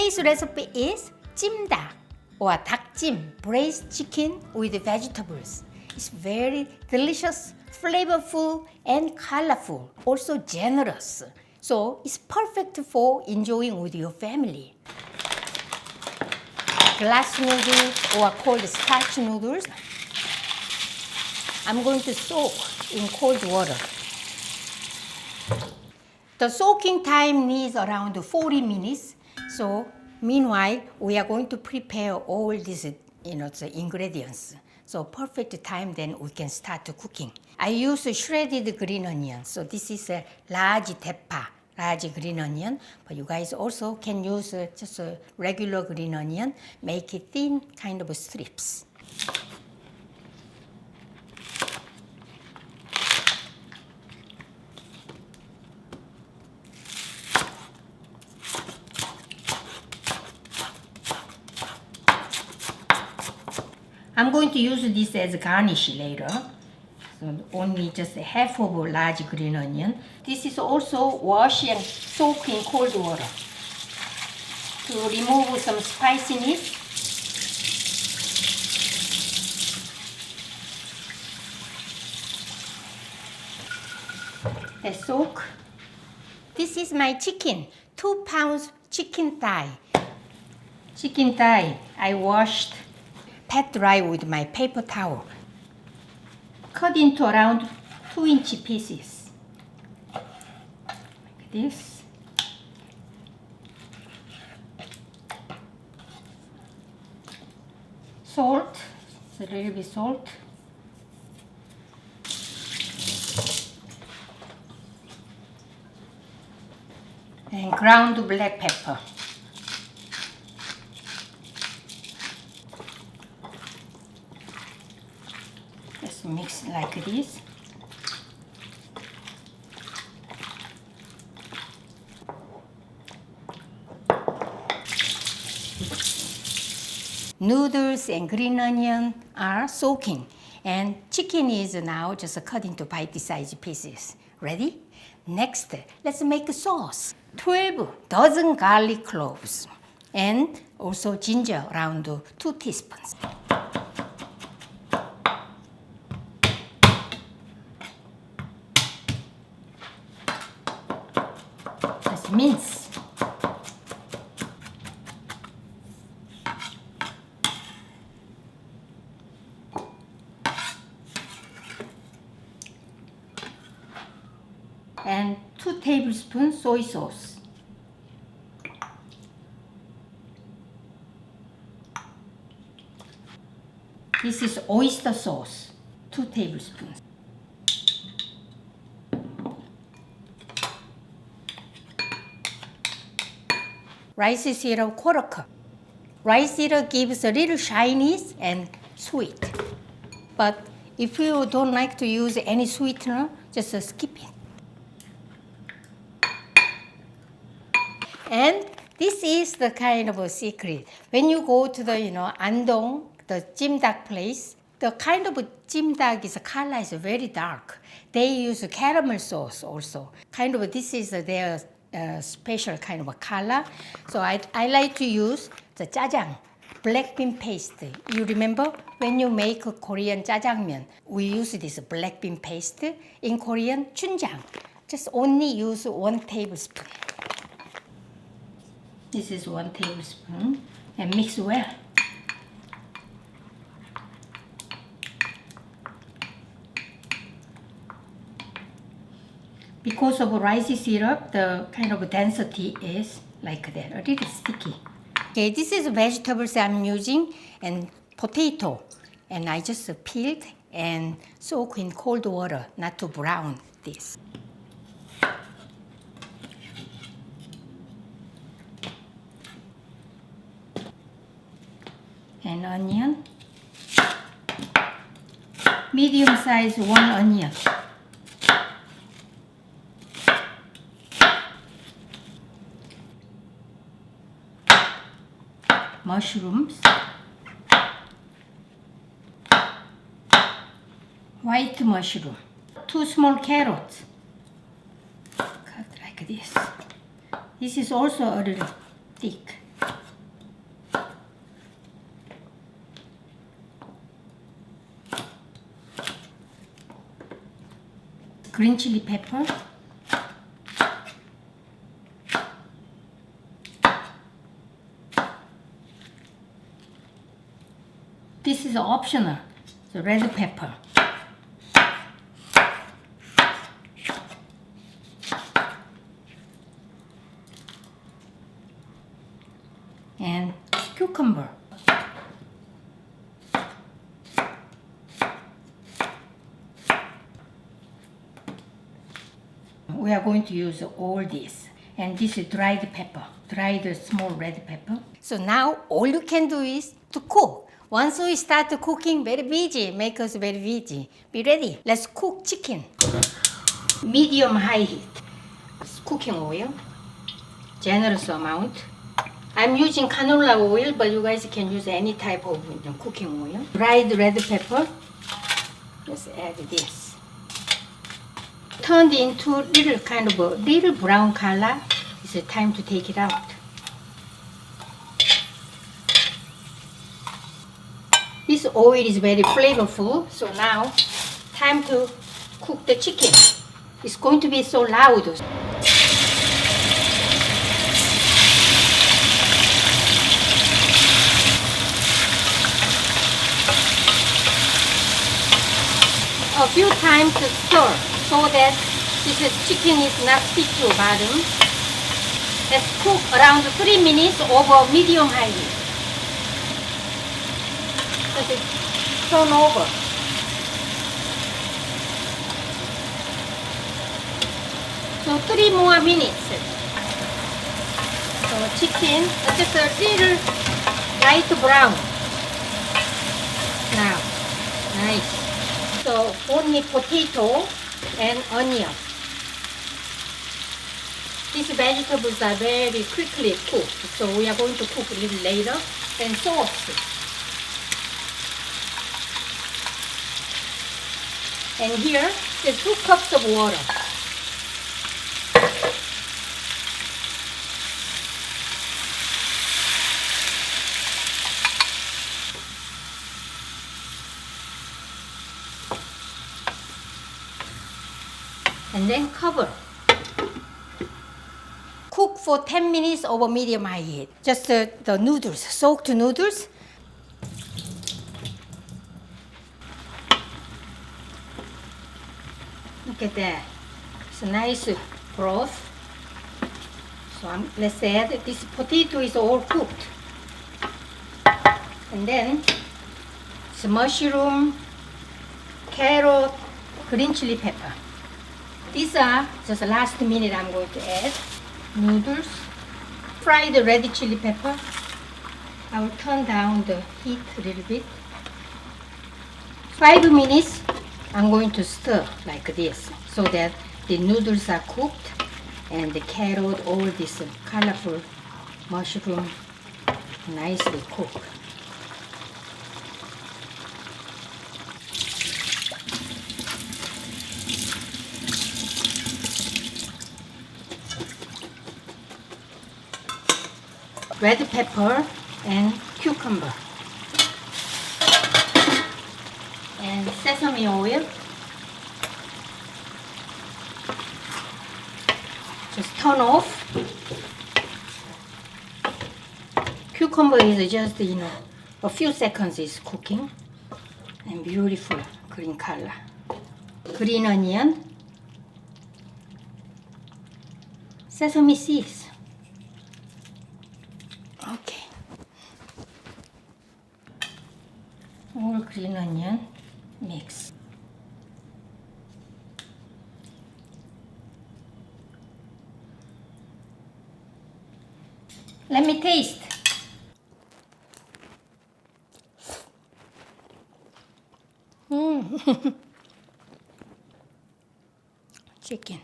Today's recipe is jjimdak or dakjim, braised chicken with vegetables. It's very delicious, flavorful, and colorful, also generous. So it's perfect for enjoying with your family. Glass noodles or called starch noodles. I'm going to soak in cold water. The soaking time needs around 40 minutes. So meanwhile, we are going to prepare all these the ingredients. So perfect time, then we can start cooking. I use shredded green onion. So this is a large teppa, large green onion. But you guys also can use just a regular green onion. Make it thin kind of strips. I'm going to use this as a garnish later. So only just half of a large green onion. This is also wash and soak in cold water to remove some spiciness. Let's soak. This is my chicken, 2 pounds chicken thigh. Chicken thigh, I washed, pat dry with my paper towel. Cut into around 2-inch pieces. Like this. Salt, a little bit salt. And ground black pepper. Just mix like this. Noodles and green onion are soaking, and chicken is now just cut into bite-sized pieces. Ready? Next, let's make a sauce. 12 dozen garlic cloves, and also ginger around 2 teaspoons. Let's mince. And 2 tablespoons soy sauce. This is oyster sauce, 2 tablespoons. Rice syrup, 1/4 cup. Rice syrup gives a little shyness and sweet. But if you don't like to use any sweetener, just skip it. And this is the kind of a secret. When you go to the andong, the jjimdak place, the kind of jjimdak is color is very dark. They use caramel sauce also. Kind of this is their special kind of a color. So I like to use the jjajang, black bean paste. You remember when you make a Korean jjajangmyeon, we use this black bean paste. In Korean, chunjang. Just only use 1 tablespoon. This is 1 tablespoon, and mix well. Because of rice syrup, the kind of density is like that, a little sticky. Okay, this is vegetables I'm using, and potato. And I just peeled and soak in cold water, not to brown this. And onion, medium size 1 onion. Mushrooms, white mushroom, 2 small carrots, cut like this. This is also a little thick. green chili pepper. This is optional, the red pepper. And cucumber. We are going to use all this. And this is dried pepper, dried small red pepper. So now all you can do is to cook. Once we start cooking, very busy, make us very busy. Be ready. Let's cook chicken. Medium high heat. Cooking oil, generous amount. I'm using canola oil, but you guys can use any type of cooking oil. Dried red pepper. Let's add this. Turned into little kind of a little brown color. It's time to take it out. This oil is very flavorful, so now time to cook the chicken. It's going to be so loud. A few times to stir so that this chicken is not stick to bottom. Let's cook around 3 minutes over medium high heat. Just turn over. So 3 more minutes. So chicken just a little light brown. Now, nice. So only potato and onion. These vegetables are very quickly cooked, so we are going to cook a little later. And sauce. And here is 2 cups of water. And then cover. Cook for 10 minutes over medium high heat. Just the noodles, soaked noodles. Look at that. It's a nice broth. So let's add this potato is all cooked. And then some mushroom, carrot, green chili pepper. These are just the last minute I'm going to add. Noodles. Fry the red chili pepper. I will turn down the heat a little bit. 5 minutes I'm going to stir like this so that the noodles are cooked and the carrot, all this colorful mushroom nicely cooked. Red pepper and cucumber and sesame oil. Just turn off. Cucumber is just a few seconds is cooking and beautiful green color. Green onion, sesame seeds. Okay. All green onion mix. Let me taste. Chicken.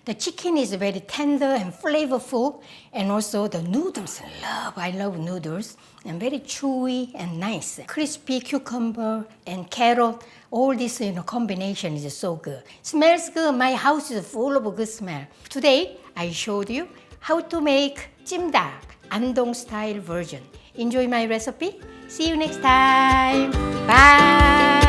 The chicken is very tender and flavorful, and also the noodles. I love noodles, and very chewy and nice. Crispy cucumber and carrot, all this combination is so good. Smells good. My house is full of good smell. Today I showed you how to make jjimdak, andong style version. Enjoy my recipe. See you next time. Bye.